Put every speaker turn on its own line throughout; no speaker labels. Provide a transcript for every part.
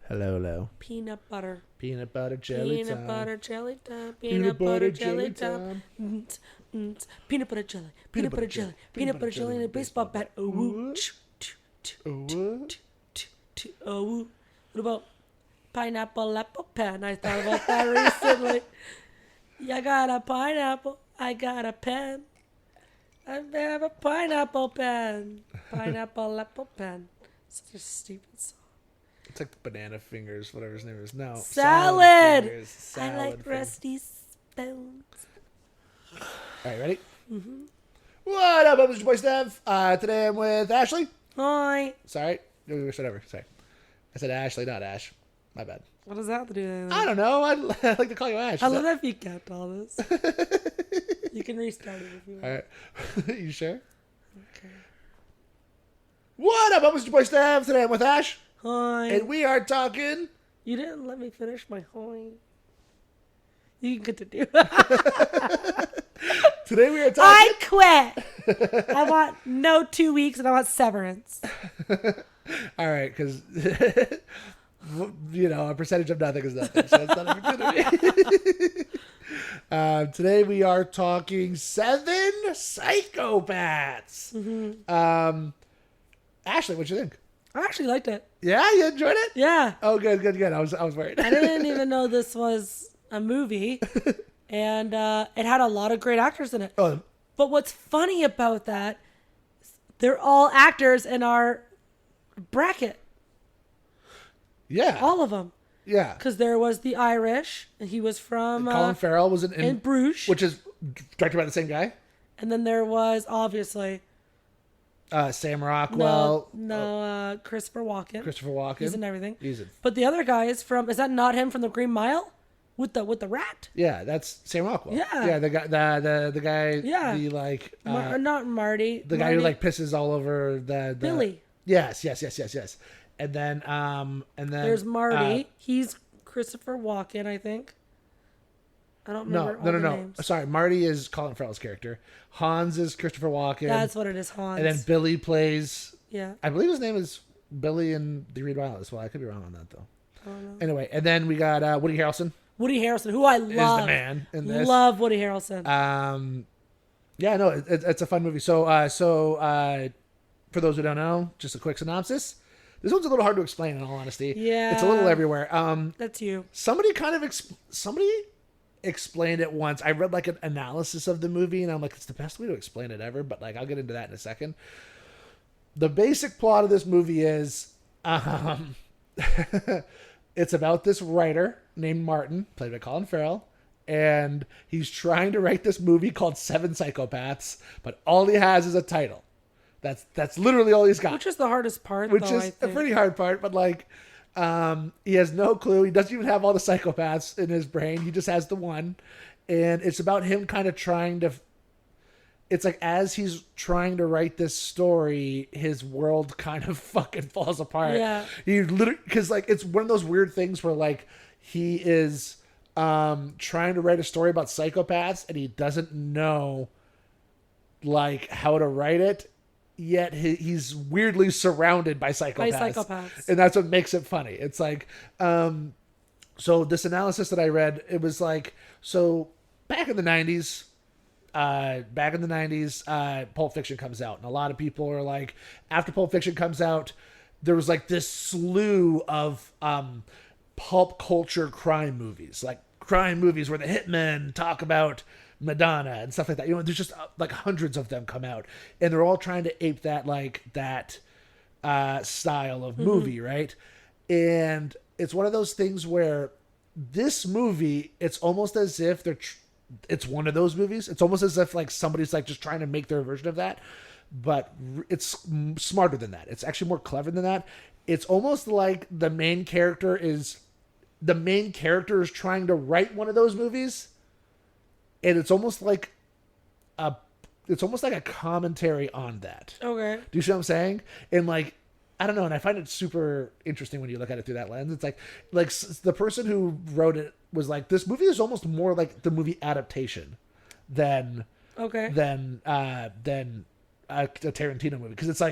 Hello.
Peanut butter.
Peanut butter jelly
Peanut
time.
butter jelly time.
Peanut butter jelly time.
Peanut butter jelly. Peanut butter jelly. Peanut butter jelly and a baseball bat. Oh woo. Oh woo. What about pineapple apple pen? I thought about that recently. I got a pineapple. I got a pen. I have a pineapple pen. Pineapple apple pen. Such a stupid song.
It's like the banana fingers, whatever his name is. No.
Salad.
Fingers.
I like
fingers.
rusty spoons.
All right, ready? Mm-hmm. What up, Mr. Boy Steph? Today I'm with Ashley.
Hi.
Sorry. Whatever. Sorry. I said Ashley, not Ash. My bad.
What does that have to do with anything?
I don't know. I like to call you Ash.
I love that you kept all this. You can restart it if you want.
All right. You sure?
Okay.
What up, Mr. Boy Steph? Today I'm with Ash.
Hi.
And we are talking...
You didn't let me finish my hi. You can continue.
Today we are talking...
I quit. I want no 2 weeks and I want severance.
All right, because... a percentage of nothing is nothing. So it's not a big deal. Today we are talking Seven Psychopaths.
Mm-hmm.
Ashley, what'd you think?
I actually liked it.
Yeah, you enjoyed it?
Yeah.
Oh, good. I was worried.
I didn't even know this was a movie. And it had a lot of great actors in it.
Oh,
But what's funny about that, they're all actors in our bracket.
yeah.
All of them.
Yeah.
Because there was the Irish, and he was from
Colin Farrell was
in Bruges.
which is directed by the same guy.
And then there was, obviously,
Sam Rockwell.
Christopher Walken.
Christopher Walken.
He's in everything.
He's in.
But the other guy is that not him from the Green Mile? With the rat?
Yeah, that's Sam Rockwell.
Yeah.
Yeah, the guy, the guy,
Yeah.
the like,
Not Marty.
the guy who like pisses all over the
Billy.
Yes. And then
There's Marty. He's Christopher Walken, I think. I don't remember all the
No.
names.
Sorry, Marty is Colin Farrell's character. Hans is Christopher Walken.
That's what it is, Hans.
And then Billy plays.
Yeah.
I believe his name is Billy in The Green Mile as well. I could be wrong on that though.
I don't know.
Anyway, and then we got Woody Harrelson.
Woody Harrelson, who I love.
Is the man in this.
Love Woody Harrelson.
Yeah, no, it's a fun movie. So for those who don't know, just a quick synopsis. This one's a little hard to explain, in all honesty.
Yeah.
It's a little everywhere.
That's you.
Somebody explained it once. I read like an analysis of the movie, and I'm like, it's the best way to explain it ever. But like, I'll get into that in a second. The basic plot of this movie is, it's about this writer named Martin, played by Colin Farrell, and he's trying to write this movie called Seven Psychopaths, but all he has is a title. That's literally all he's got.
Which is the hardest part,
Which
though,
is a pretty hard part, but like, he has no clue. He doesn't even have all the psychopaths in his brain. He just has the one. And it's about him kind of trying to, it's like as he's trying to write this story, his world kind of fucking falls apart.
Yeah.
He literally, cause like, it's one of those weird things where like, he is, trying to write a story about psychopaths and he doesn't know like how to write it. Yet he's weirdly surrounded by psychopaths. And that's what makes it funny. It's like, so this analysis that I read, it was like, so back in the 90s, Pulp Fiction comes out. And a lot of people are like, after Pulp Fiction comes out, there was like this slew of pulp culture crime movies. Like crime movies where the hitmen talk about Madonna and stuff like that. There's just like hundreds of them come out, and they're all trying to ape that style of movie, right? And it's one of those things where this movie, it's almost as if it's one of those movies. It's almost as if like somebody's like just trying to make their version of that, but it's smarter than that. It's actually more clever than that. It's almost like the main character is trying to write one of those movies. And it's almost like a commentary on that.
Okay.
Do you see what I'm saying? And like, I don't know. And I find it super interesting when you look at it through that lens. It's like the person who wrote it was like, this movie is almost more like the movie adaptation than a Tarantino movie. Cause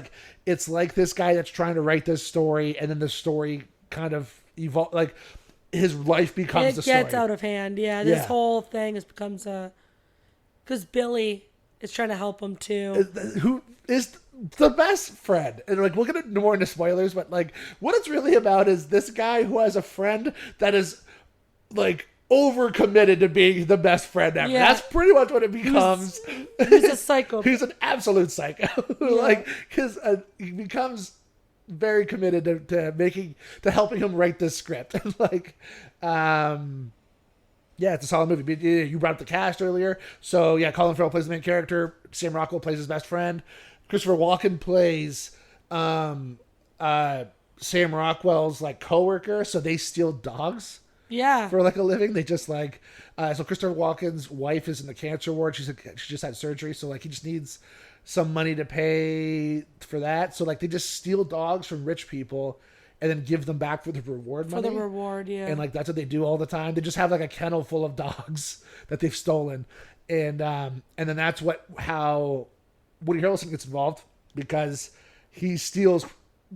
it's like this guy that's trying to write this story and then the story kind of evolve. Like his life becomes the
It
story.
gets out of hand. Yeah, this whole thing becomes because Billy is trying to help him too.
Who is the best friend? And like we'll get more into spoilers, but like what it's really about is this guy who has a friend that is like overcommitted to being the best friend ever.
Yeah.
That's pretty much what it becomes.
He's a psycho.
He's an absolute psycho. Like because he becomes very committed to helping him write this script. And like, yeah, it's a solid movie. You brought up the cast earlier, so yeah, Colin Farrell plays the main character. Sam Rockwell plays his best friend. Christopher Walken plays Sam Rockwell's like coworker. So they steal dogs.
Yeah.
For like a living. They just like so Christopher Walken's wife is in the cancer ward. She just had surgery, so like he just needs some money to pay for that. So like they just steal dogs from rich people and then give them back for the reward money.
For the reward, yeah.
And like that's what they do all the time. They just have like a kennel full of dogs that they've stolen. And then that's how Woody Harrelson gets involved because he steals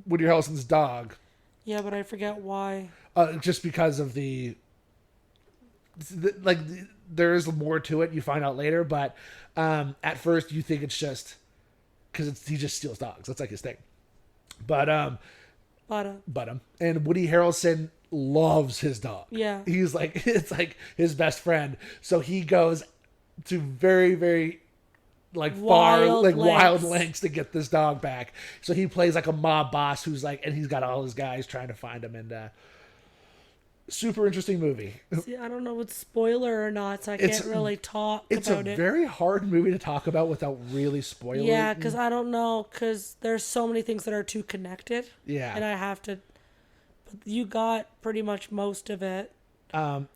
Woody Harrelson's dog.
Yeah, but I forget why.
Just because of there is more to it. You find out later, but at first you think it's just because he just steals dogs. That's like his thing. But and Woody Harrelson loves his dog.
Yeah,
he's like it's like his best friend. So he goes to very very wild lengths to get this dog back. So he plays like a mob boss who's like, and he's got all his guys trying to find him. And super interesting movie.
See, I don't know what's spoiler or not, so I can't really talk about it.
It's a very hard movie to talk about without really spoiling.
Yeah, because I don't know, because there's so many things that are too connected.
Yeah.
And I have to... But you got pretty much most of it.
And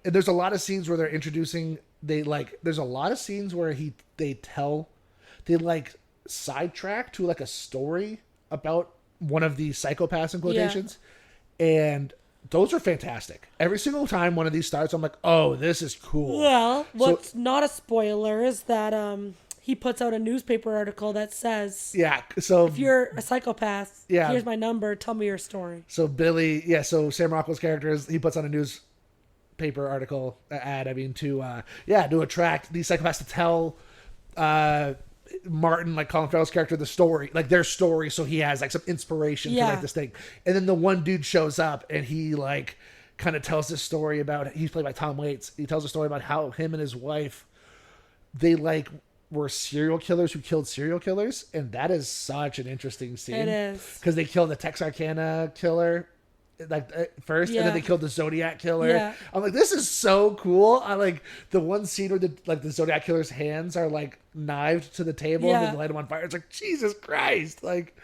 there's a lot of scenes where they're introducing... There's a lot of scenes where they sidetrack to like a story about one of these psychopaths in quotations. Yeah. And... those are fantastic. Every single time one of these starts, I'm like, oh, this is cool.
Well, what's not a spoiler is that he puts out a newspaper article that says,
yeah, so
if you're a psychopath,
yeah,
here's my number, tell me your story.
So so Sam Rockwell's character he puts on a newspaper article to attract these psychopaths to tell Martin, like Colin Farrell's character, the story, like their story, so he has like some inspiration to write this thing. And then the one dude shows up and he like kind of tells this story about, he's played by Tom Waits. He tells a story about how him and his wife, they like were serial killers who killed serial killers, and that is such an interesting scene.
It is,
because they killed the Texarkana killer first, and then they killed the Zodiac killer. Yeah. I'm like, this is so cool. I like the one scene where the Zodiac killer's hands are like knived to the table and then light them on fire. It's like, Jesus Christ. Like,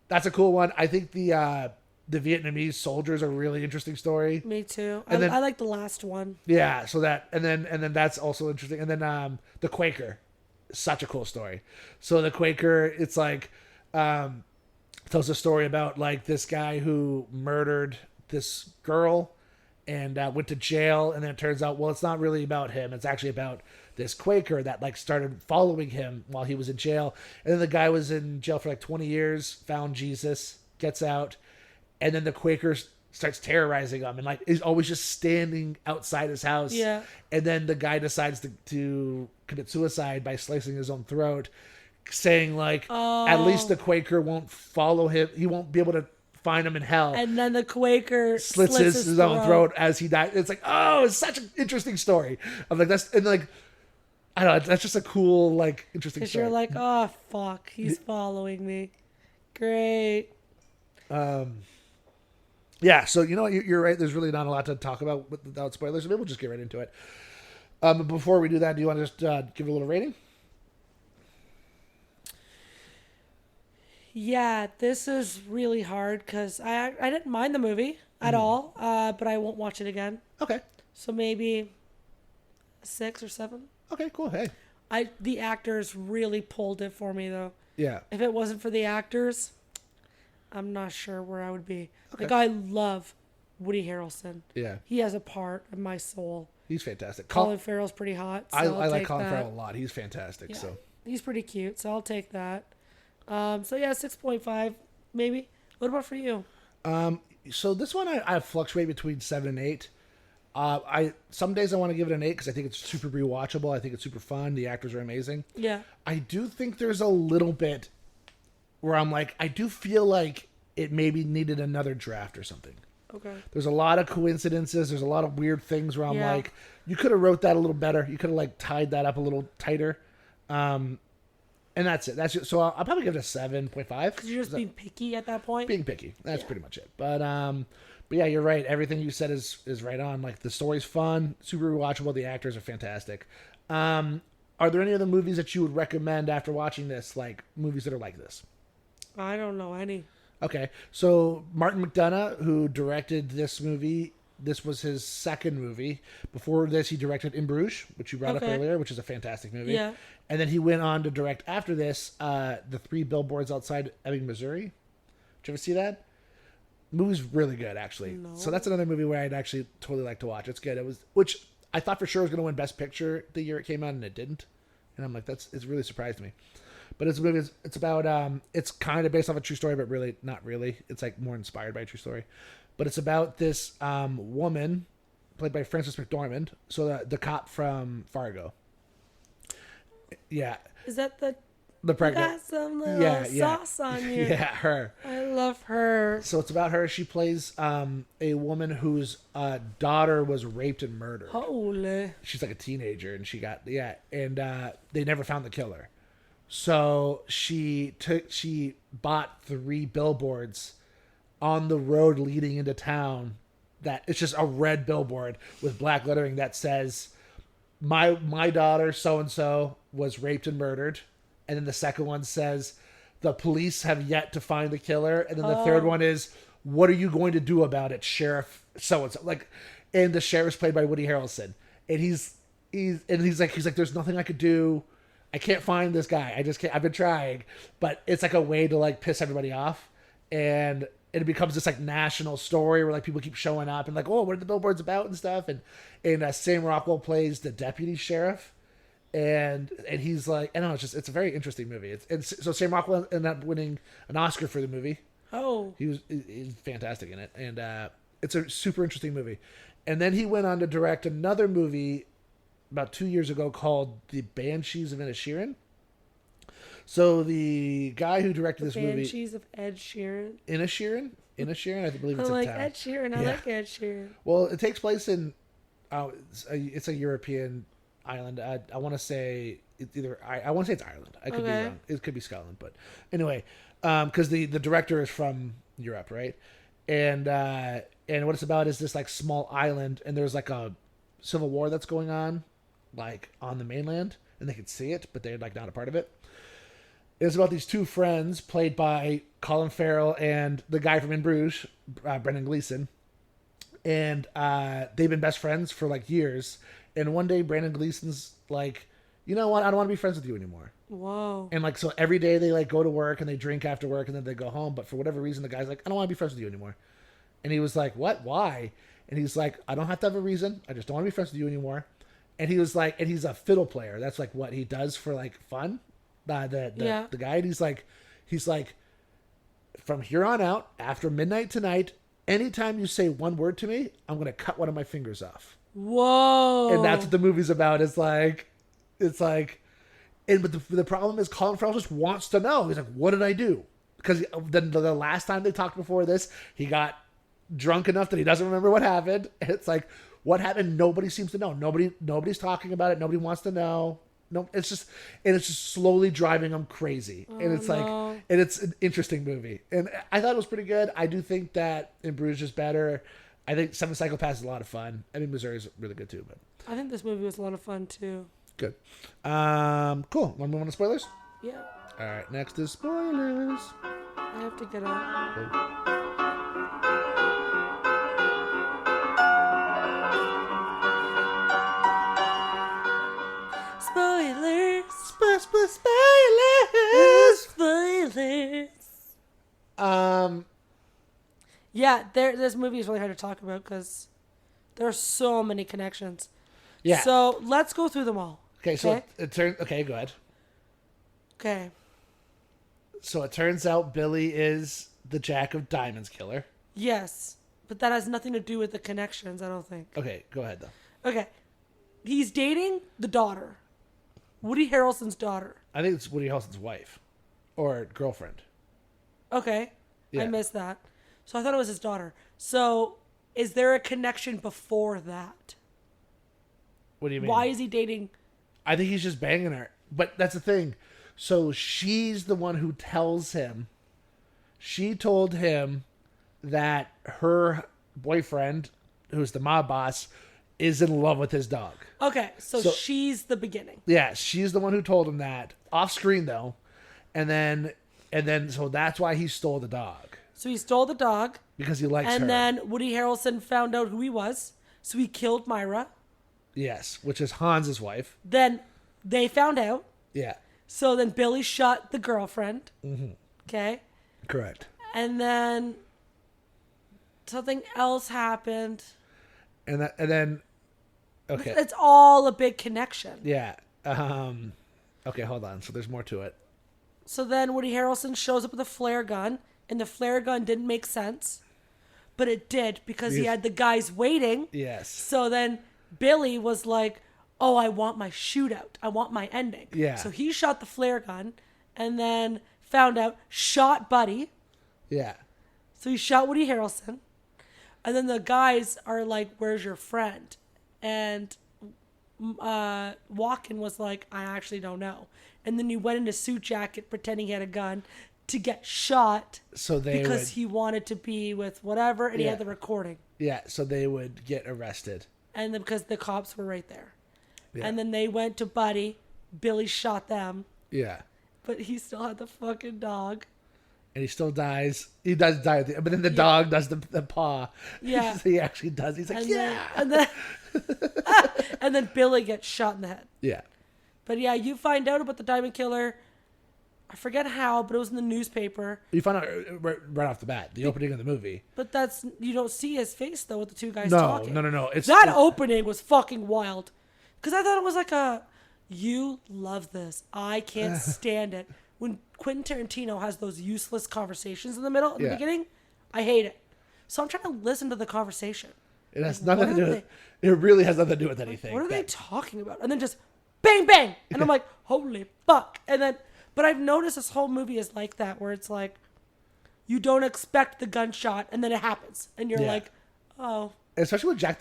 that's a cool one. I think the Vietnamese soldiers are a really interesting story.
Me too.
And I
like the last one.
Yeah. So that, and then that's also interesting. And then the Quaker, such a cool story. So the Quaker, it's like, tells a story about like this guy who murdered this girl and went to jail, and then it turns out, well, it's not really about him. It's actually about this Quaker that like started following him while he was in jail. And then the guy was in jail for like 20 years, found Jesus, gets out, and then the Quaker starts terrorizing him and like is always just standing outside his house.
Yeah.
And then the guy decides to commit suicide by slicing his own throat, saying like, at least the Quaker won't follow him. He won't be able to find him in hell.
And then the Quaker
slits his own throat as he died. It's like, oh, it's such an interesting story. I'm like, that's, and like, I don't know, that's just a cool, like, interesting story.
Because you're like, oh, fuck, he's following me. Great.
Yeah, so you know what, you're right. There's really not a lot to talk about without spoilers. So maybe we'll just get right into it. But before we do that, do you want to just give it a little rating?
Yeah, this is really hard because I didn't mind the movie at all, but I won't watch it again.
Okay.
So maybe 6 or 7.
Okay, cool. Hey.
The actors really pulled it for me though.
Yeah.
If it wasn't for the actors, I'm not sure where I would be.
Okay.
Like, I love Woody Harrelson.
Yeah.
He has a part of my soul.
He's fantastic.
Colin Farrell's pretty hot. So
I like Colin Farrell a lot. He's fantastic.
Yeah.
So
he's pretty cute. So I'll take that. So yeah, 6.5 maybe. What about for you?
So this one I fluctuate between 7 and 8. Some days I want to give it an 8 because I think it's super rewatchable. I think it's super fun. The actors are amazing.
Yeah.
I do think there's a little bit where I'm like, I do feel like it maybe needed another draft or something.
Okay.
There's a lot of coincidences. There's a lot of weird things where I'm
Yeah.
like, you could have wrote that a little better. You could have like tied that up a little tighter. And that's it. That's it. So I'll probably give it a 7.5.
Because you're just being picky at that point.
Being picky. That's pretty much it. But yeah, you're right. Everything you said is right on. Like the story's fun, super rewatchable. The actors are fantastic. Are there any other movies that you would recommend after watching this? Like movies that are like this?
I don't know any.
Okay, so Martin McDonagh, who directed this movie, this was his second movie. Before this, he directed In Bruges, which you brought up earlier, which is a fantastic movie.
Yeah.
And then he went on to direct after this, The Three Billboards Outside Ebbing, Missouri. Did you ever see that? The movie's really good, actually.
No.
So that's another movie where I'd actually totally like to watch. It's good. Which I thought for sure was going to win Best Picture the year it came out, and it didn't. And I'm like, it's really surprised me. But it's a movie. It's about. It's kind of based off a true story, but really not really. It's like more inspired by a true story. But it's about this woman played by Frances McDormand. So the cop from Fargo. Yeah.
Is that the
pregnant?
got some little sauce on you?
Yeah, her.
I love her.
So it's about her. She plays a woman whose daughter was raped and murdered.
Holy.
She's like a teenager, and and they never found the killer. So she bought 3 billboards on the road leading into town. That it's just a red billboard with black lettering that says, "My daughter so and so was raped and murdered," and then the second one says, "The police have yet to find the killer," and then the third one is, "What are you going to do about it, Sheriff so and so?" Like, and the sheriff's played by Woody Harrelson, and he's like, "There's nothing I could do. I can't find this guy. I just can't. I've been trying," but it's like a way to like piss everybody off, and it becomes this like national story where like people keep showing up and like, "Oh, what are the billboards about?" and stuff. And Sam Rockwell plays the deputy sheriff, and he's like, I don't know, it's a very interesting movie. So Sam Rockwell ended up winning an Oscar for the movie.
Oh,
he's fantastic in it, and it's a super interesting movie. And then he went on to direct another movie about 2 years ago called The Banshees of Inisherin. So the guy who directed this movie,
Banshees of Ed Sheeran.
Inisherin, I believe it's
I like
a town.
Ed Sheeran. I like Ed Sheeran.
Well, it takes place in it's a European island. I want to say it's I want to say it's Ireland. I could be wrong. It could be Scotland, but anyway, because the director is from Europe, right? And what it's about is this like small island, and there's like a civil war that's going on, like on the mainland, and they could see it, but they're like not a part of it. It's about these 2 friends played by Colin Farrell and the guy from In Bruges, Brendan Gleeson. And they've been best friends for like years. And one day Brandon Gleeson's like, "You know what? I don't want to be friends with you anymore."
Whoa.
And like, so every day they like go to work and they drink after work and then they go home. But for whatever reason, the guy's like, "I don't want to be friends with you anymore." And he was like, "What? Why?" And he's like, "I don't have to have a reason. I just don't want to be friends with you anymore." And he was like, and he's a fiddle player. That's like what he does for like fun. The guy. And he's like, "From here on out, after midnight tonight, anytime you say one word to me, I'm going to cut one of my fingers off."
Whoa.
And that's what the movie's about. It's like, but the problem is Colin Farrell just wants to know. He's like, "What did I do?" Because the last time they talked before this, he got drunk enough that he doesn't remember what happened. And it's like, what happened? Nobody seems to know. Nobody's talking about it. Nobody wants to know. No, it's just slowly driving him crazy. And it's like, and it's an interesting movie. And I thought it was pretty good. I do think that In Bruges is better. I think Seven Psychopaths is a lot of fun. I think Missouri is really good too. But
I think this movie was a lot of fun too.
Good. Cool. Want to move on to spoilers?
Yeah.
All right. Next is spoilers.
I have to get up.
Okay.
Spoilers. Yeah, this movie is really hard to talk about because there are so many connections.
Yeah.
So let's go through them all.
Okay. So it turns. Okay, go ahead.
Okay.
So it turns out Billy is the Jack of Diamonds killer.
Yes, but that has nothing to do with the connections, I don't think.
Okay, go ahead though.
Okay. He's dating the daughter. Woody Harrelson's daughter.
I think it's Woody Harrelson's wife or girlfriend.
Okay.
Yeah.
I missed that. So I thought it was his daughter. So is there a connection before that?
What do you mean?
Why is he dating?
I think he's just banging her. But that's the thing. So she's the one who tells him. She told him that her boyfriend, who's the mob boss, is in love with his dog.
Okay, so she's the beginning.
Yeah, she's the one who told him that. Off screen though. And then so that's why he stole the dog.
So he stole the dog.
Because he likes her.
And then Woody Harrelson found out who he was. So he killed Myra.
Yes, which is Hans's wife.
Then they found out.
Yeah.
So then Billy shot the girlfriend. Mm-hmm. Okay.
Correct.
And then something else happened.
And then okay.
It's all a big connection.
Yeah. Okay, hold on. So there's more to it.
So then Woody Harrelson shows up with a flare gun, and the flare gun didn't make sense. But it did because he had the guys waiting.
Yes.
So then Billy was like, oh, I want my shootout. I want my ending.
Yeah.
So he shot the flare gun and then found out, shot Buddy.
Yeah.
So he shot Woody Harrelson. And then the guys are like, where's your friend? And Walken was like, I actually don't know. And then he went in a suit jacket pretending he had a gun to get shot.
So they
because he wanted to be with whatever, and he had the recording.
Yeah, so they would get arrested.
And then because the cops were right there.
Yeah.
And then they went to Buddy. Billy shot them.
Yeah.
But he still had the fucking dog.
And he still dies. He does die, but then the dog does the paw.
Yeah.
He actually does. He's like,
And
yeah.
then, and then Billy gets shot in the head.
Yeah.
But yeah, you find out about the Diamond Killer. I forget how, but it was in the newspaper.
You find out right off the bat, the opening of the movie.
But you don't see his face though with the two guys
No,
talking.
no.
That opening was fucking wild. Because I thought it was like you love this. I can't stand it. When Quentin Tarantino has those useless conversations in the middle, in the beginning, I hate it. So I'm trying to listen to the conversation.
It has nothing to do with it. Really has nothing to do with anything.
What are they talking about? And then just bang, bang. And I'm like, holy fuck. And then, but I've noticed this whole movie is like that, where it's like, you don't expect the gunshot, and then it happens. And you're like, oh.
Especially with Jack,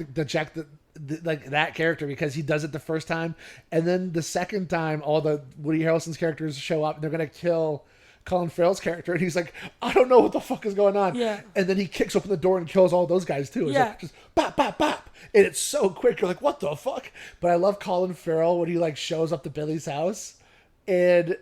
like that character, because he does it the first time. And then the second time, all the Woody Harrelson's characters show up, and they're going to kill Colin Farrell's character. And he's like, I don't know what the fuck is going on.
Yeah.
And then he kicks open the door and kills all those guys, too. It's like, just bop, bop, bop. And it's so quick. You're like, what the fuck? But I love Colin Farrell when he like shows up to Billy's house. And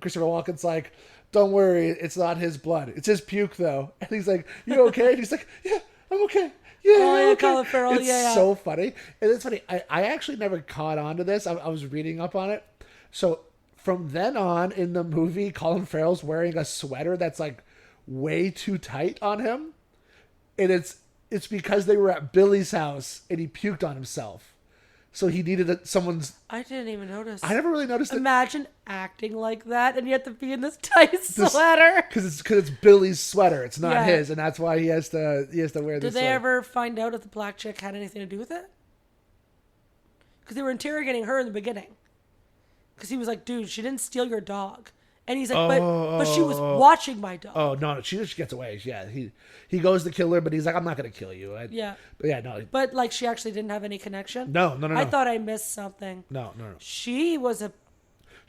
Christopher Walken's like, don't worry, it's not his blood. It's his puke, though. And he's like, you okay? And he's like, yeah, I'm okay. Yeah, okay.
Colin Farrell,
it's so funny. And it's funny. I actually never caught on to this. I was reading up on it. So from then on in the movie, Colin Farrell's wearing a sweater that's like way too tight on him. And it's because they were at Billy's house and he puked on himself. So he needed someone's...
I didn't even notice.
I never really noticed it.
Imagine acting like that and you have to be in this tight sweater.
Because it's Billy's sweater. It's not his. And that's why he has to wear this sweater.
Did they ever find out if the black chick had anything to do with it? Because they were interrogating her in the beginning. Because he was like, dude, she didn't steal your dog. And he's like, but she was watching my dog.
Oh, no, she just gets away. Yeah, he goes to kill her, but he's like, I'm not going to kill you. No.
But like she actually didn't have any connection?
No.
I thought I missed something.
No.
She was a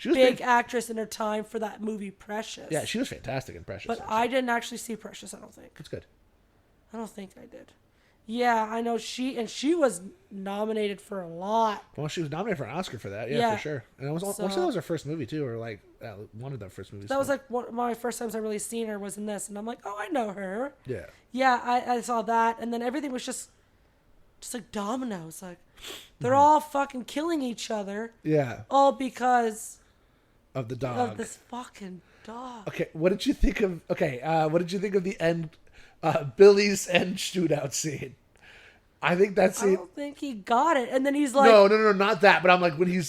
big actress in her time for that movie Precious.
Yeah, she was fantastic in Precious.
But actually. I didn't actually see Precious, I don't think.
It's good.
I don't think I did. Yeah, I know she was nominated for a lot.
Well, she was nominated for an Oscar for that. Yeah, for sure. And it was that was her first movie too, or like one of the first movies.
That was like one of my first times I really seen her was in this, and I'm like, oh, I know her.
Yeah.
Yeah, I saw that, and then everything was just like dominoes. Like they're all fucking killing each other.
Yeah.
All because
of the dog.
Of this fucking dog.
Okay, what did you think of? What did you think of the end? Billy's end shootout scene. I think that scene.
I don't think he got it, and then he's like,
"No, not that." But I'm like, when he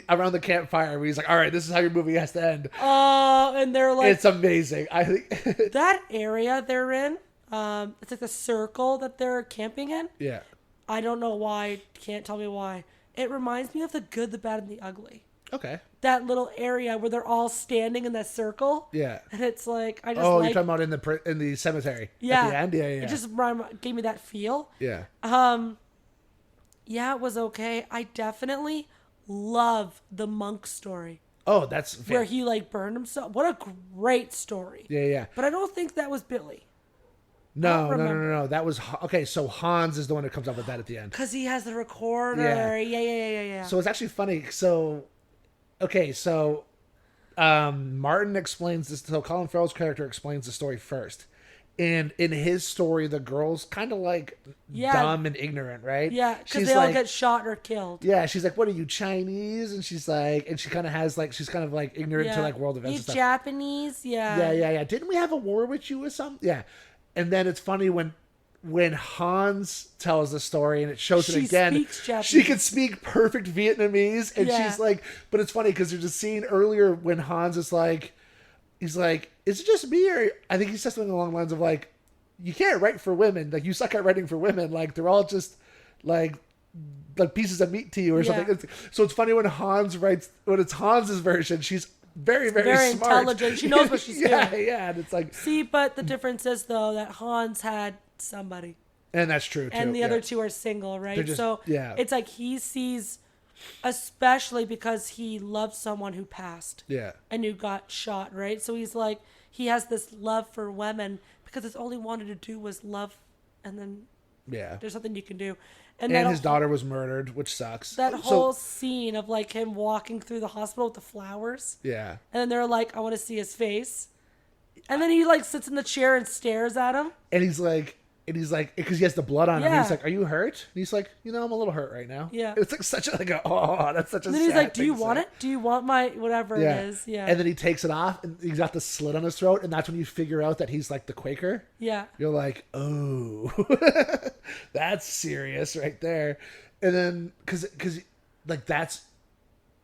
around the campfire, where he's like, "All right, this is how your movie has to end."
Oh, and they're like,
it's amazing. I think
that area they're in. It's like the circle that they're camping in.
Yeah.
I don't know why. Can't tell me why. It reminds me of The Good, the Bad, and the Ugly.
Okay.
That little area where they're all standing in that circle.
Yeah.
And it's like, I just
Oh,
like...
you're talking about in the cemetery
Yeah.
at the end? Yeah, yeah.
It just gave me that feel.
Yeah.
Yeah, it was okay. I definitely love the monk story.
Oh, that's...
Where he, like, burned himself. What a great story.
Yeah, yeah.
But I don't think that was Billy.
No. That was... Okay, so Hans is the one that comes up with that at the end.
Because he has the recorder. Yeah.
So it's actually funny. So... Okay, so... Martin explains this... So Colin Farrell's character explains the story first. And in his story, the girl's kind of like dumb and ignorant, right?
Yeah, because they all get shot or killed.
Yeah, she's like, "What are you, Chinese?" And she's like, and she kind of has like, she's kind of like ignorant to like world events.
You
and stuff.
Japanese? Yeah.
Yeah. Didn't we have a war with you or something? Yeah. And then it's funny when Hans tells the story and it shows it again, she can speak perfect Vietnamese, and she's like, but it's funny because there's a scene earlier when Hans is like. He's like, is it just me? Or I think he says something along the lines of like, you can't write for women. Like, you suck at writing for women. Like, they're all just like pieces of meat to you or something. So it's funny when Hans writes, when it's Hans's version, she's very, very smart.
Intelligent. She knows what she's doing.
Yeah. And it's like,
see, but the difference is though that Hans had somebody.
And that's true too.
And the other two are single, right?
Just,
so it's like he sees, especially because he loved someone who passed.
Yeah.
And who got shot, right? So he's like, he has this love for women because his only wanted to do was love, and then there's something you can do. And
his daughter was murdered, which sucks.
That whole scene of like him walking through the hospital with the flowers.
Yeah.
And then they're like, I want to see his face. And then he like sits in the chair and stares at him.
And he's like, because he has the blood on him. He's like, "Are you hurt?" And he's like, "I'm a little hurt right now."
Yeah.
It's like such a that's such a.
And then he's like, "Do you want it? Do you want my whatever it is?" Yeah.
And then he takes it off, and he's got the slit on his throat, and that's when you figure out that he's like the Quaker.
Yeah.
You're like, oh, that's serious right there. And then because like that's,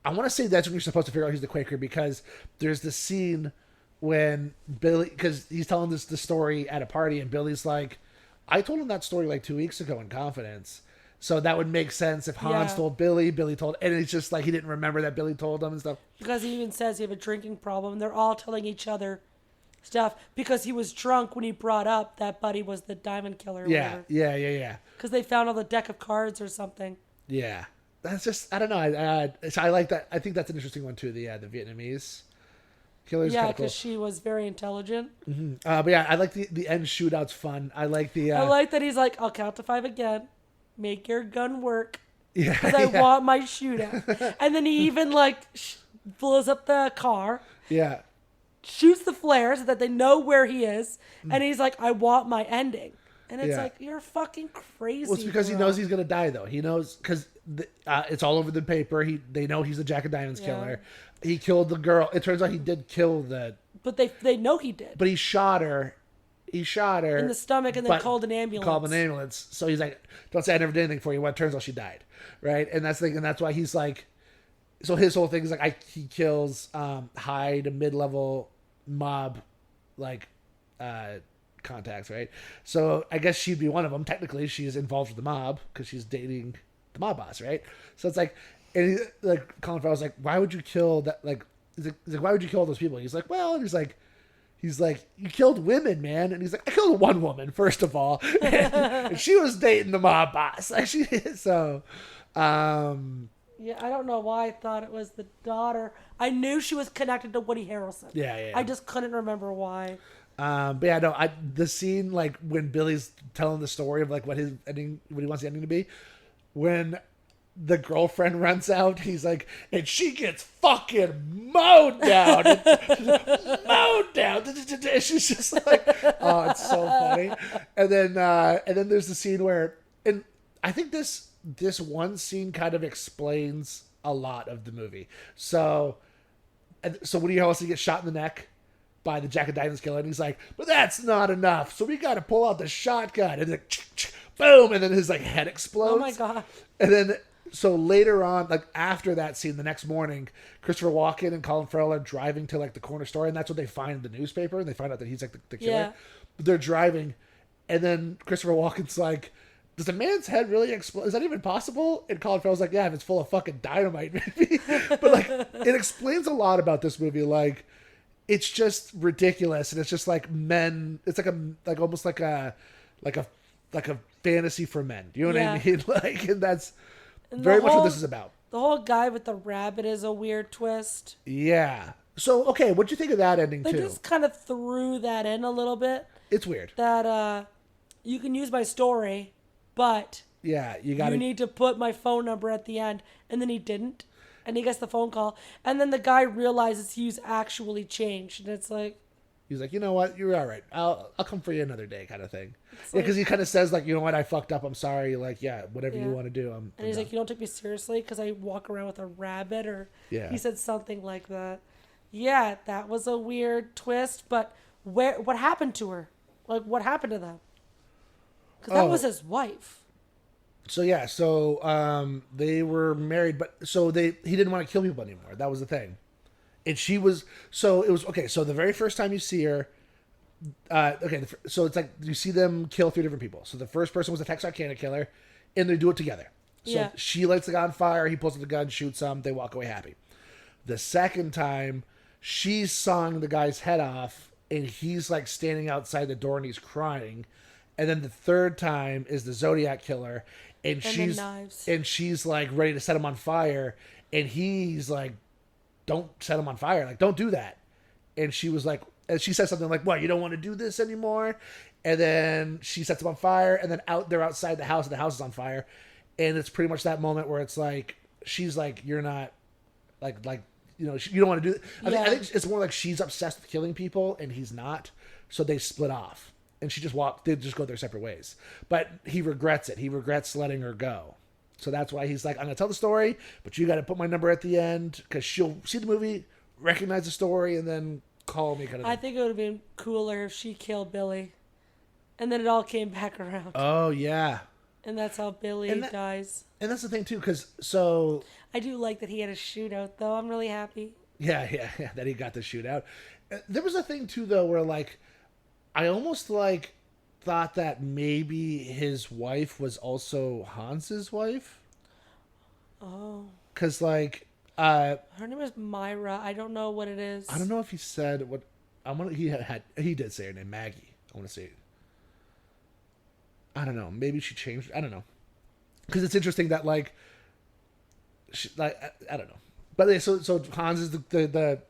I want to say that's when you're supposed to figure out he's the Quaker, because there's this scene when Billy, because he's telling the story at a party, and Billy's like, I told him that story like 2 weeks ago in confidence. So that would make sense if Hans told Billy told, and it's just like he didn't remember that Billy told him and stuff.
Because he even says he have a drinking problem. They're all telling each other stuff because he was drunk when he brought up that Buddy was the diamond killer. Or whatever.
Yeah.
Because they found all the deck of cards or something.
Yeah, that's just, I don't know. So I like that. I think that's an interesting one too. The Vietnamese.
Yeah, because she was very intelligent.
Mm-hmm. But yeah, I like the end shootout's fun. I like
I like that he's like, I'll count to 5 again. Make your gun work.
Yeah.
Because I want my shootout. And then he even like blows up the car.
Yeah.
Shoots the flare so that they know where he is. And he's like, I want my ending. And it's like, you're fucking crazy.
Well, it's because he knows he's going to die, though. He knows, because it's all over the paper. They know he's the Jack of Diamonds killer. He killed the girl. It turns out he did kill the...
But they know he did.
But he shot her. In
the stomach and then called an ambulance.
So he's like, don't say I never did anything for you. Well, it turns out she died. Right? And that's why he's like... So his whole thing is like, he kills high to mid-level mob, like... contacts, right? So I guess she'd be one of them. Technically, she's involved with the mob because she's dating the mob boss, right? So it's like, and Colin Farrell's like, why would you kill that? Like, he's like, why would you kill those people? He's like, well, and he's like, you killed women, man. And he's like, I killed one woman, first of all, and she was dating the mob boss. Like so.
Yeah, I don't know why I thought it was the daughter. I knew she was connected to Woody Harrelson.
Yeah.
I just couldn't remember why.
But yeah, no, the scene like when Billy's telling the story of like what his ending, what he wants the ending to be, when the girlfriend runs out, he's like, and she gets fucking mowed down, mowed down. She's just like, oh, it's so funny. And then there's the scene where, and I think this one scene kind of explains a lot of the movie. So Woody Harrelson gets shot in the neck by the Jack of Diamonds killer, and he's like, but that's not enough, so we got to pull out the shotgun, and then boom, and then his like head explodes.
Oh my god.
And then so later on, like after that scene, the next morning, Christopher Walken and Colin Farrell are driving to like the corner store, and that's what they find in the newspaper, and they find out that he's like the killer.
Yeah.
But they're driving, And then Christopher Walken's like, does a man's head really explode? Is that even possible? And Colin Farrell's like, yeah, if it's full of fucking dynamite, maybe. But like, it explains a lot about this movie. Like, it's just ridiculous, and it's just like men. It's like almost like a fantasy for men. You know what I mean? Like, and that's very much what this is about.
The whole guy with the rabbit is a weird twist.
Yeah. So, okay, what'd you think of that ending, too?
They just kind of threw that in a little bit.
It's weird.
That, you can use my story, but...
Yeah, you
need to put my phone number at the end. And then he didn't. And he gets the phone call. And then the guy realizes he's actually changed. And it's like...
He's like, you know what? You're all right. I'll come for you another day, kind of thing. Yeah, because he kind of says, like, you know what? I fucked up. I'm sorry. Like, yeah, whatever you want to do. And
he's like, you don't take me seriously because I walk around with a rabbit, or he said something like that. Yeah, that was a weird twist. But what happened to her? Like, what happened to them? Because that was his wife.
So yeah, they were married, but he didn't want to kill people anymore. That was the thing. And she was, so it was, okay, so the very first time you see her, so it's like you see them kill 3 different people. So the first person was the Texarkana killer, and they do it together. So she lights the guy on fire, he pulls out the gun, shoots him, they walk away happy. The second time, she's sawing the guy's head off, and he's like standing outside the door and he's crying. And then the third time is the Zodiac killer, and she's like ready to set him on fire, and he's like, don't set him on fire. Like, don't do that. And she was like, and she says something like, what, you don't want to do this anymore? And then she sets him on fire, and then they're outside the house, and the house is on fire. And it's pretty much that moment where it's like, she's like, you're not, like, you know, you don't want to do it. I think it's more like she's obsessed with killing people, and he's not. So they split off. And they just go their separate ways. But he regrets it. He regrets letting her go. So that's why he's like, I'm going to tell the story, but you got to put my number at the end, because she'll see the movie, recognize the story, and then call me. Kind of.
I think it would have been cooler if she killed Billy. And then it all came back around.
Oh, yeah.
And that's how Billy dies. And
that's the thing, too, because
I do like that he had a shootout, though. I'm really happy.
Yeah, that he got the shootout. There was a thing, too, though, where, like, I almost, like, thought that maybe his wife was also Hans's wife.
Oh.
Because, like...
her name is Myra. I don't know what it is.
I don't know if he said what... He did say her name, Maggie. I want to say... I don't know. Maybe she changed... I don't know. Because it's interesting that, like... I don't know. But so Hans is the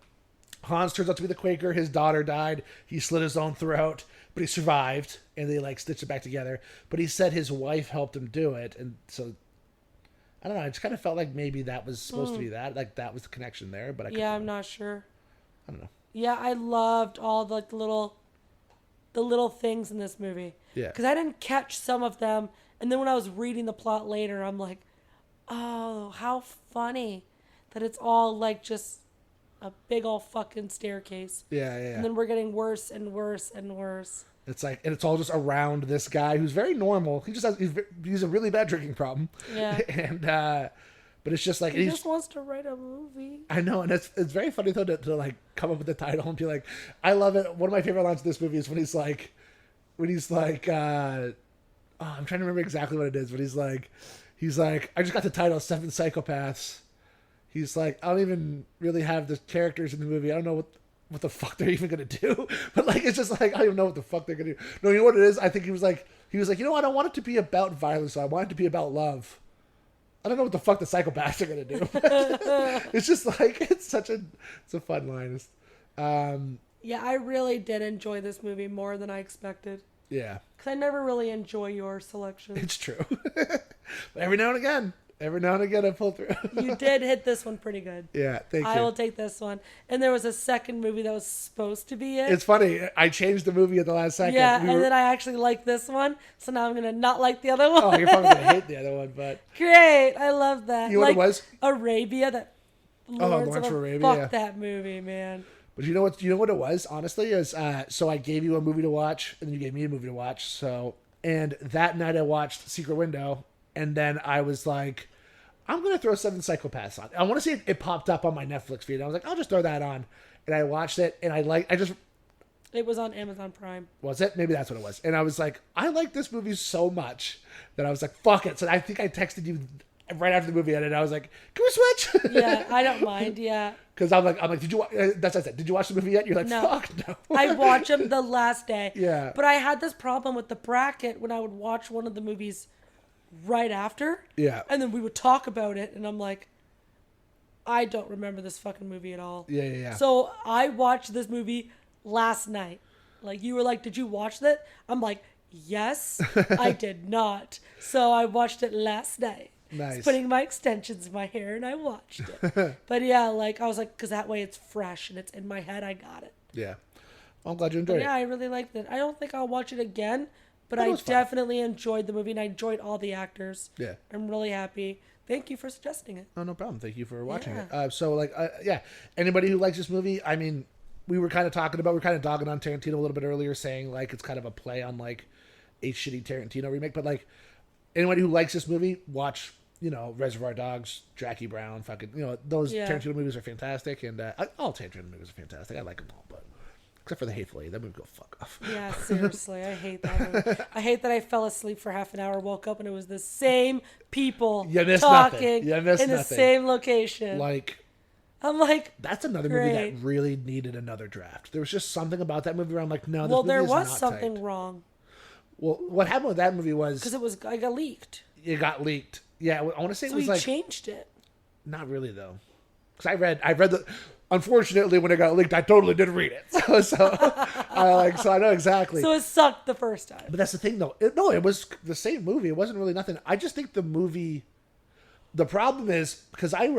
Hans turns out to be the Quaker. His daughter died. He slit his own throat, but he survived, and they like stitched it back together. But he said his wife helped him do it, and so I don't know. I just kind of felt like maybe that was supposed to be that, like that was the connection there. But
I'm not sure.
I don't know.
Yeah, I loved all the little things in this movie.
Yeah,
because I didn't catch some of them, and then when I was reading the plot later, I'm like, oh, how funny that it's all like just a big old fucking staircase.
Yeah.
And then we're getting worse and worse and worse.
It's like, and it's all just around this guy who's very normal. He just he's a really bad drinking problem.
Yeah.
And but it's just like
he just wants to write a movie.
I know, and it's very funny though to like come up with the title and be like, I love it. One of my favorite lines of this movie is when he's like, I'm trying to remember exactly what it is, but he's like, I just got the title Seven Psychopaths. He's like, I don't even really have the characters in the movie. I don't know what the fuck they're even gonna do. But like, it's just like, I don't even know what the fuck they're gonna do. No, you know what it is? I think he was like, you know, I don't want it to be about violence. I want it to be about love. I don't know what the fuck the psychopaths are gonna do. It's just like, it's a fun line.
Yeah, I really did enjoy this movie more than I expected.
Yeah.
Because I never really enjoy your selection.
It's true. But every now and again I pull through.
You did hit this one pretty good.
Yeah, thank you.
I will take this one. And there was a second movie that was supposed to be it.
It's funny. I changed the movie at the last second.
Yeah, then I actually like this one. So now I'm going to not like the other one.
Oh, you're probably going to hate the other one, but...
Great. I love that.
You know what it was?
Arabia.
Lawrence of Arabia.
Fuck that movie, man.
But you know what it was, honestly, is so I gave you a movie to watch, and then you gave me a movie to watch. And that night I watched Secret Window, and then I was like, I'm going to throw Seven Psychopaths on. I want to see it popped up on my Netflix feed. I was like, I'll just throw that on. And I watched it, and I
It was on Amazon Prime.
Was it? Maybe that's what it was. And I was like, I like this movie so much that I was like, fuck it. So I think I texted you right after the movie ended. I was like, can we switch?
Yeah, I don't mind. Yeah.
Because I'm like, did you? That's what I said. Did you watch the movie yet? You're like,
No.
fuck no.
I watched them the last day.
Yeah.
But I had this problem with the bracket when I would watch one of the movies right after.
Yeah.
And then we would talk about it, and I'm like, I don't remember this fucking movie at all.
Yeah.
So I watched this movie last night. Like, you were like, did you watch that? I'm like, yes, I did not. So I watched it last night.
Nice.
Just putting my extensions in my hair, and I watched it. But yeah, like, I was like, because that way it's fresh and it's in my head. I got it.
Yeah. Well, I'm glad you enjoyed it.
Yeah, I really liked it. I don't think I'll watch it again, but
It
I
was fun.
definitely enjoyed the movie, and I enjoyed all the actors.
Yeah.
I'm really happy. Thank you for suggesting it.
Oh, no problem. Thank you for watching
Yeah.
it. So, like, yeah, anybody who likes this movie, I mean, we were kind of dogging on Tarantino a little bit earlier, saying, like, it's kind of a play on, like, a shitty Tarantino remake. But, like, anybody who likes this movie, watch, Reservoir Dogs, Jackie Brown, fucking, those Tarantino movies are fantastic. And all Tarantino movies are fantastic. I like them all, but except for The Hateful Eight. That movie go fuck off.
Yeah, seriously, I hate that movie. I hate that I fell asleep for half an hour, woke up, and it was the same people
You missed
talking
nothing. You missed
in the
nothing.
same location.
Like,
I'm like,
that's another movie
Great.
that really needed another draft. There was just something about that movie where I'm like, no, this
well,
movie
there
is
was
not
something
tight.
wrong
Well, what happened with that movie was
because I got leaked.
it got leaked. Yeah, I want to say
So
it was
he
like
changed it.
not really though, because I read the. Unfortunately, when it got leaked, I totally didn't read it. So I know exactly.
So it sucked the first time.
But that's the thing, though. It was the same movie. It wasn't really nothing. I just think the movie. The problem is because I've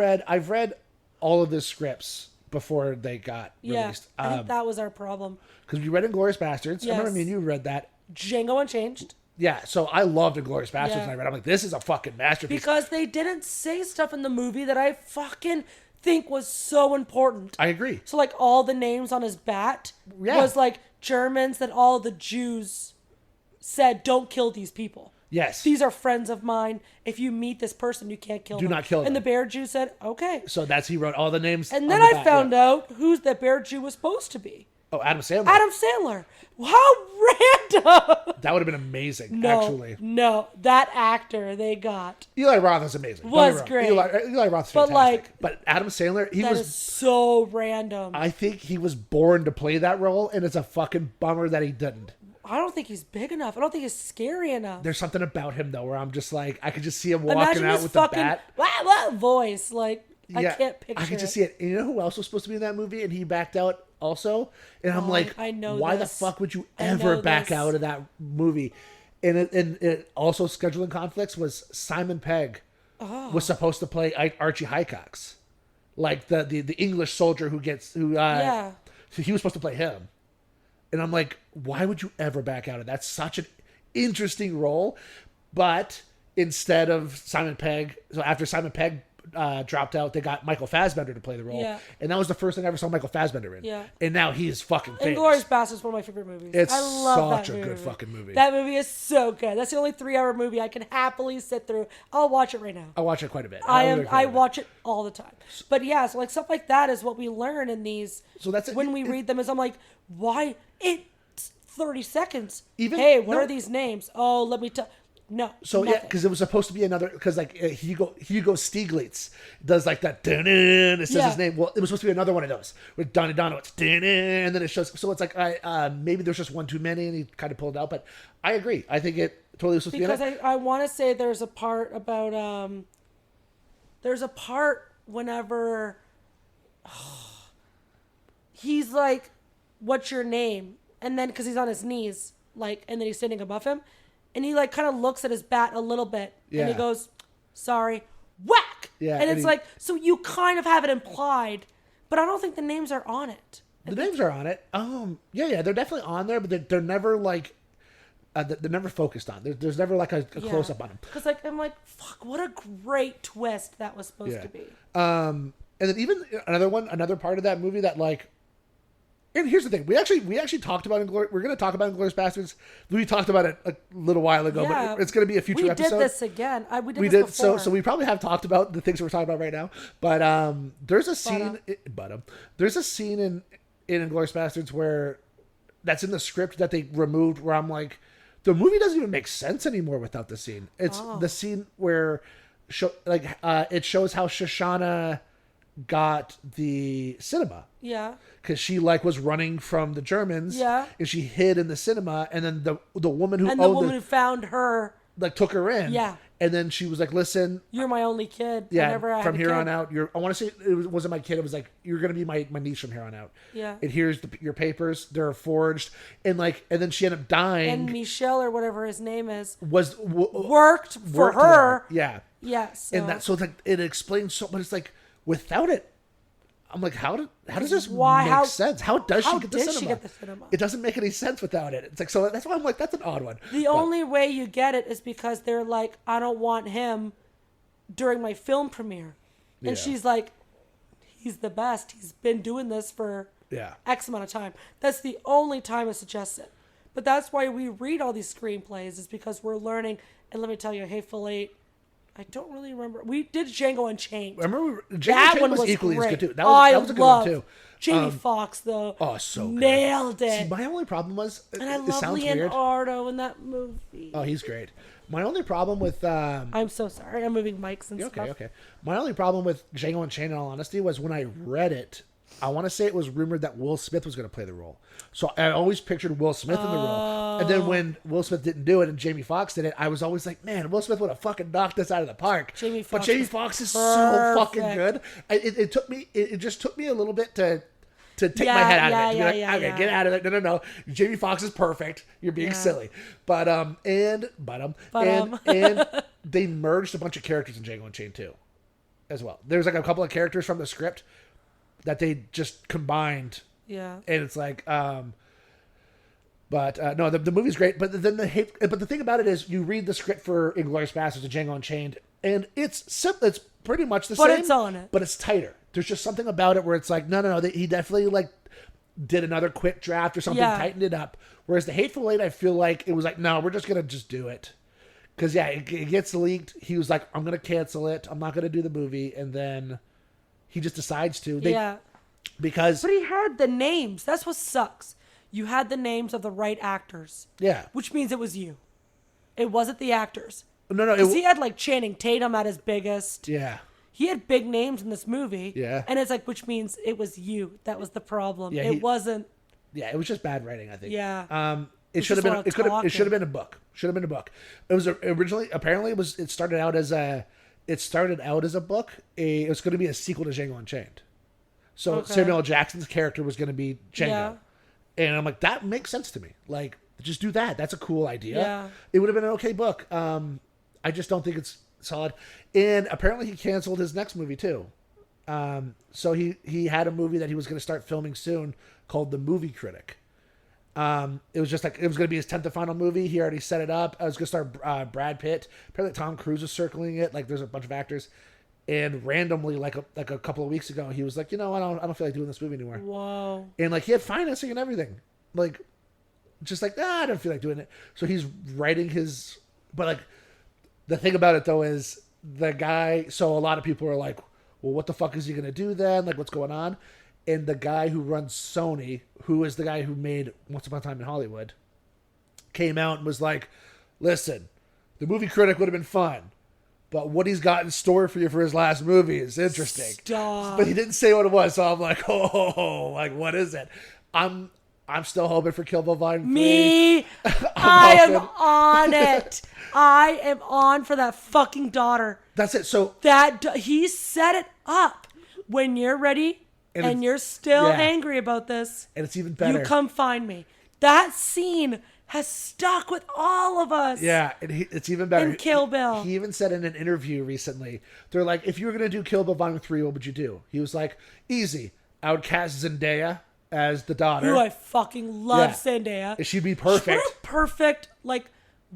read all of the scripts before they got released.
I think that was our problem.
Because we read Inglourious Bastards.
Yes.
I remember me and you read that.
Django Unchanged.
Yeah, so I loved Inglourious Bastards,
Yeah.
and I read. I'm like, this is a fucking masterpiece.
Because they didn't say stuff in the movie that I fucking think was so important.
I agree.
So, like, all the names on his bat
Yeah.
was, like, Germans that all the Jews said, don't kill these people.
Yes.
These are friends of mine. If you meet this person, you can't kill them.
Do not kill them.
And the bear Jew said, okay.
So he wrote all the names.
And
on
then
the
I
back,
found
yeah.
out who's the bear Jew was supposed to be.
Oh, Adam Sandler.
Adam Sandler. How random.
That would have been amazing,
No,
actually.
no. That actor they got.
Eli Roth is amazing. Don't
Was
get me wrong.
great.
Eli Roth's
But,
fantastic. But Adam Sandler, he
That
was.
is so random.
I think he was born to play that role, and it's a fucking bummer that he didn't.
I don't think he's big enough. I don't think he's scary enough.
There's something about him though, where I'm just like, I could just see him walking
Imagine
out
his
with
fucking
the bat.
wah voice. Like, I can't picture
I could just
it.
see it. And you know who else was supposed to be in that movie, and he backed out also. And I'm like,
I know
why
this.
the fuck would you
I
ever
know
back
this.
out of that movie? And it also scheduling conflicts was Simon Pegg was supposed to play Archie Highcox, like the English soldier who
Yeah.
So he was supposed to play him. And I'm like, why would you ever back out of that? That's such an interesting role. But instead of Simon Pegg, so after Simon Pegg dropped out, they got Michael Fassbender to play the role.
Yeah.
And that was the first thing I ever saw Michael Fassbender in.
Yeah.
And now he is fucking famous.
Inglourious Basterds is one of my favorite movies.
It's
I love
such
that
a
movie.
good fucking movie.
That movie is so good. That's the only 3-hour movie I can happily sit through. I'll watch it right now.
I watch it quite a bit.
I watch it all the time. But yeah, so like stuff like that is what we learn in these.
So that's it.
When we read them. Is I'm like, why? It's 30 seconds.
Even-
hey, what
no.
are these names? Oh, let me tell. No.
So yeah,
nothing.
because it was supposed to be another. Because like Hugo Stieglitz does like that. Dun-dun, it says
Yeah.
his name. Well, it was supposed to be another one of those with Donnie Dono. It's dun-dun, and then it shows. So it's like maybe there's just one too many, and he kind of pulled it out. But I agree. I think it totally was supposed
because
to be.
I want to say there's a part about there's a part whenever he's like, what's your name? And then because he's on his knees, like, and then he's sitting above him, and he like kind of looks at his bat a little bit, and he
Yeah.
goes, sorry, whack.
Yeah,
and
and
it's
he-
like, so you kind of have it implied, but I don't think the names are on it.
The names are on it. Yeah, they're definitely on there, but they're never like. They're never focused on. There's never like a close up on them.
Because like I'm like, fuck, what a great twist that was supposed to be.
And then even another part of that movie that like, and here's the thing, we actually talked about we're going to talk about Inglourious Bastards. We talked about it a little while ago,
Yeah.
but it's going to be a future episode.
We did this again. We
We
did
did
this before.
so we probably have talked about the things we're talking about right now. But there's a scene, there's a scene in Inglourious Bastards where that's in the script that they removed where I'm like, the movie doesn't even make sense anymore without the scene. It's the scene where it shows how Shoshana got the cinema.
Yeah.
Because she was running from the Germans.
Yeah.
And she hid in the cinema, and then the woman who
who found her
took her in.
Yeah.
And then she was like, "Listen,
you're my only kid.
Yeah. From here on out, I want to say it wasn't my kid. It was like, you're gonna be my niece from here on out.
Yeah.
And here's your papers. They're forged. And then she ended up dying.
And Michelle or whatever his name is
worked
for her.
Yeah.
Yeah. So.
And that it explains so, but it's like without it. I'm like, how does this make sense? How does she get the cinema? It doesn't make any sense without it. It's like, so that's why I'm like, that's an odd one.
The only way you get it is because they're like, I don't want him during my film premiere. And she's like, he's the best. He's been doing this for X amount of time. That's the only time I suggest it. But that's why we read all these screenplays, is because we're learning. And let me tell you, Hateful Eight, I don't really remember. We did Django Unchained.
Django Unchained was equally
great.
as good too. That was a good one too.
Jamie Foxx though.
Oh, so good.
Nailed it.
See, my only problem was,
and I love Leonardo in that movie.
Oh, he's great. My only problem with
I'm so sorry. I'm moving mics and stuff.
Okay. My only problem with Django Unchained, in all honesty, was when I read it. I want to say it was rumored that Will Smith was going to play the role. So I always pictured Will Smith in the role. And then when Will Smith didn't do it and Jamie Foxx did it, I was always like, man, Will Smith would have fucking knocked this out of the park.
Jamie
Foxx is so fucking good. It just took me a little bit to take my head out of it. To be like, get out of it. No. Jamie Foxx is perfect. You're being silly. But and they merged a bunch of characters in Django Unchained too, as well. There's like a couple of characters from the script that they just combined.
Yeah.
And it's like, no, the movie's great, but then the thing about it is, you read the script for Inglourious Basterds and Django Unchained, and it's simple. It's pretty much the same.
But it's on it.
But it's tighter. There's just something about it where it's like, no. He definitely did another quick draft or something, tightened it up. Whereas the Hateful Eight, I feel like it was like, no, we're just gonna do it. Because it gets leaked. He was like, I'm gonna cancel it. I'm not gonna do the movie, and then he just decides to. But
he had the names. That's what sucks. You had the names of the right actors.
Yeah.
Which means it was you. It wasn't the actors.
No.
Because he had Channing Tatum at his biggest.
Yeah.
He had big names in this movie.
Yeah.
And it's like, which means it was you. That was the problem.
Yeah,
it wasn't.
Yeah, it was just bad writing, I think.
Yeah.
It should have been. It should have been a book. It was originally. Apparently, it started out as a book. It was going to be a sequel to Django Unchained. So Samuel L. Jackson's character was going to be Django. Yeah. And I'm like, that makes sense to me. Like, just do that. That's a cool idea.
Yeah.
It would have been an okay book. I just don't think it's solid. And apparently he canceled his next movie too. So he had a movie that he was going to start filming soon called The Movie Critic. It was just it was going to be his 10th and final movie. He already set it up. I was going to start Brad Pitt. Apparently Tom Cruise is circling it. There's a bunch of actors. And randomly, a couple of weeks ago, he was like, I don't feel like doing this movie anymore.
Whoa.
And he had financing and everything. I don't feel like doing it. So he's writing his, but the thing about it though is the guy. So a lot of people are like, well, what the fuck is he gonna do then? What's going on? And the guy who runs Sony, who is the guy who made Once Upon a Time in Hollywood, came out and was like, listen, The Movie Critic would have been fun, but what he's got in store for you for his last movie is interesting.
Stop.
But he didn't say what it was, so I'm like, what is it? I'm still hoping for Kill Bill Volume 3.
Me, I am on it. I am on for that fucking daughter.
That's it. So
he set it up. When you're ready and you're still angry about this,
and it's even better,
you come find me. That scene has stuck with all of us.
Yeah, and it's even better.
In Kill Bill.
He even said in an interview recently, they're like, if you were going to do Kill Bill Volume 3, what would you do? He was like, easy. I would cast Zendaya as the daughter.
Who I fucking love Zendaya.
And she'd be perfect.
She's a perfect,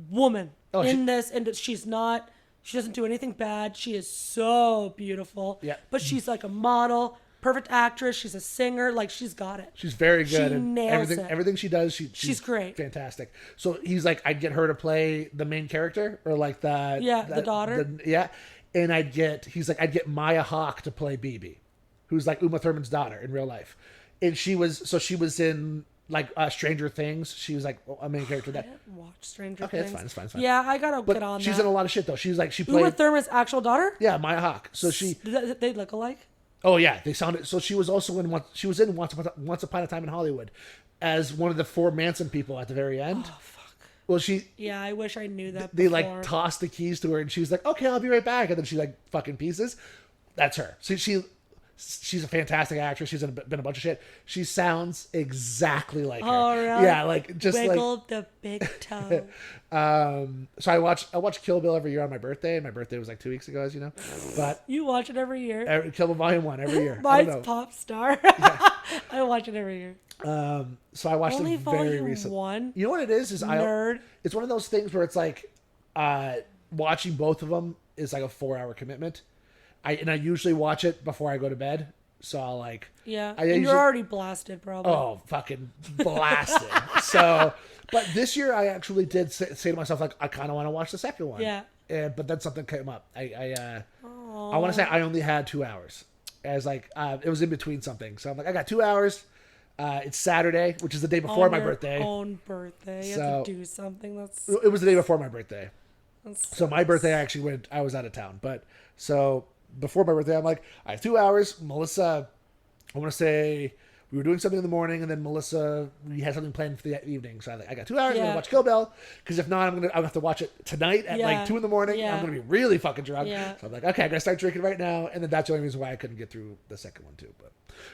woman in this. And she doesn't do anything bad. She is so beautiful.
Yeah.
But she's a model. Perfect actress. She's a singer. She's got it.
She's very good.
She nails it.
Everything she does, she's
great.
Fantastic. So he's like, I'd get her to play the main character or
the daughter.
And I'd get Maya Hawke to play BB, who's Uma Thurman's daughter in real life. And she was in like Stranger Things. She was like a main character.
I
That
didn't watch Stranger
okay,
Things.
it's fine.
Yeah, I gotta
But
get on
she's
that.
in a lot of shit though. She played
Uma Thurman's actual daughter?
yeah, Maya Hawke. So she
They look alike?
oh yeah, they sounded so she was also in Once Upon a Time in Hollywood as one of the 4 Manson people at the very end.
Oh, fuck.
Well,
Yeah, I wish I knew that
they
before.
like tossed the keys to her and she was like, okay, I'll be right back, and then she like fucking pieces. That's her. So she's a fantastic actress. She's been a bunch of shit. She sounds exactly like her.
All right.
Yeah, like just
Wiggle the big toe.
so I watch Kill Bill every year on my birthday, and my birthday was like 2 weeks ago, as you know. But
You watch it every year.
Kill Bill Volume 1 every year. I don't
Mine's
know.
Pop Star. I watch it every year.
So I watched
Only
it very
volume
recently.
1?
You know what it is?
Nerd.
It's one of those things where it's like watching both of them is like a 4-hour commitment. I usually watch it before I go to bed. So I'll like
Yeah.
I
You're already blasted, probably.
oh fucking blasted. So, but this year I actually did say to myself like I kind of want to watch the second one.
Yeah.
But then something came up. I want to say I only had 2 hours. As like it was in between something. So I'm like I got 2 hours. It's Saturday, which is the day before
On
my
your
birthday.
own birthday. You have to do something.
It was the day before my birthday.
That's
So my birthday, I was out of town. But so before my birthday, I'm like, I have 2 hours. Melissa, I want to say we were doing something in the morning, and then Melissa, we had something planned for the evening. So I got 2 hours. I'm gonna watch Kill Bill because if not, I'm gonna have to watch it tonight at like 2 a.m.
Yeah.
I'm gonna be really fucking drunk.
Yeah.
So I'm like, okay, I'm gonna start drinking right now, and then that's the only reason why I couldn't get through the second one too.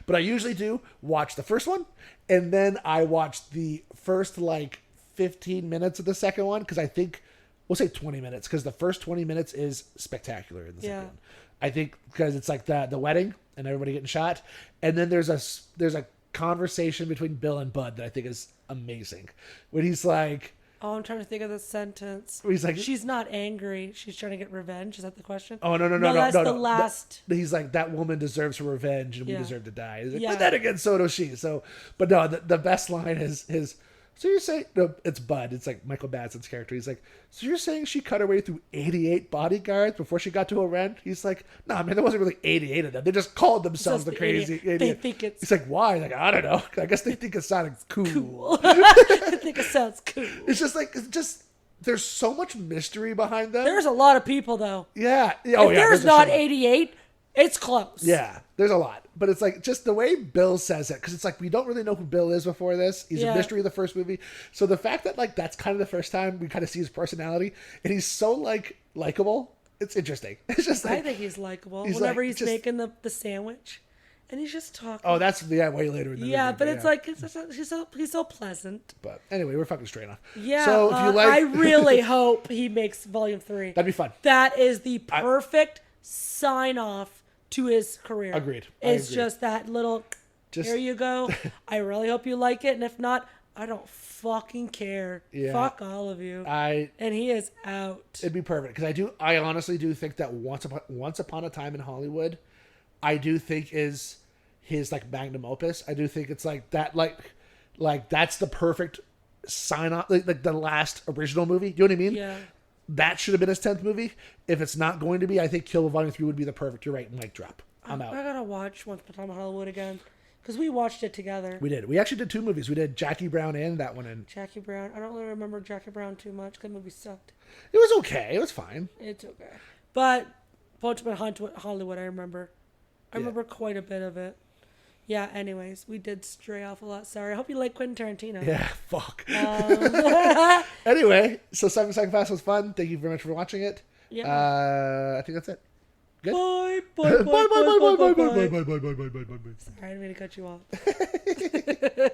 But I usually do watch the first one, and then I watch the first like 15 minutes of the second one because I think we'll say 20 minutes because the first 20 minutes is spectacular in the second one. I think because it's like the wedding and everybody getting shot, and then there's a conversation between Bill and Bud that I think is amazing when he's like,
Oh, I'm trying to think of the sentence.
he's like,
She's not angry. She's trying to get revenge. Is that the question?
oh no,
That's the last.
He's like, that woman deserves her revenge and we
Yeah.
deserve to die. He's like,
Yeah.
but then again, so does she. So, but no, the best line is his. So you're saying no? It's Bud. It's like Michael Madsen's character. He's like, so you're saying she cut her way through 88 bodyguards before she got to a rent? He's like, no, man, there wasn't really 88 of them. They just called themselves
Just
the crazy
idiot.
idiot.
They think it's
He's like, why? Like, I don't know. I guess they think it sounded cool.
I think it sounds cool.
It's just there's so much mystery behind them.
There's a lot of people though.
Yeah. Oh
If
yeah.
there's
a
not
shit.
88, it's close.
Yeah, there's a lot. But it's like just the way Bill says it, because it's like we don't really know who Bill is before this. He's a mystery of the first movie. So the fact that like that's kind of the first time we kind of see his personality, and he's so like likable, it's interesting. It's just like
I think he's likable.
he's
Whenever
like,
he's
just-
making the sandwich, and he's just talking.
oh, that's way later in the movie.
but it's
yeah.
like he's so pleasant.
But anyway, we're fucking straight off.
Yeah.
So if you like,
I really hope he makes Volume 3.
that'd be fun.
That is the perfect sign off to his career.
Agreed.
It's
Agreed.
just that little.
Just-
Here you go. I really hope you like it, and if not, I don't fucking care.
Yeah.
Fuck all of you.
And
he is out.
it'd be perfect because I honestly do think that Once Upon a Time in Hollywood, I do think is his like magnum opus. I do think it's like that, like that's the perfect sign off, like the last original movie. Do you know what I mean?
Yeah.
That should have been his 10th movie. If it's not going to be, I think Kill Bill Volume 3 would be the perfect. You're right, mic drop. I'm out.
I gotta watch Once Upon a Time in Hollywood again because we watched it together.
We did. We actually did 2 movies. We did Jackie Brown and that one, and
Jackie Brown. I don't really remember Jackie Brown too much. That movie sucked.
it was okay. It was fine.
It's okay. But Once Upon a Time in Hollywood, I remember. I remember quite a bit of it. Yeah, anyways, we did stray off a lot. Sorry. I hope you like Quentin Tarantino.
Yeah, fuck. Anyway, so Seven Psychopaths was fun. Thank you very much for watching it.
Yeah.
I think that's it. Good.
Bye.
Bye, bye, bye, bye, bye, bye, bye, bye, bye, bye, bye, bye, bye, bye.
Sorry, I didn't mean to cut you off.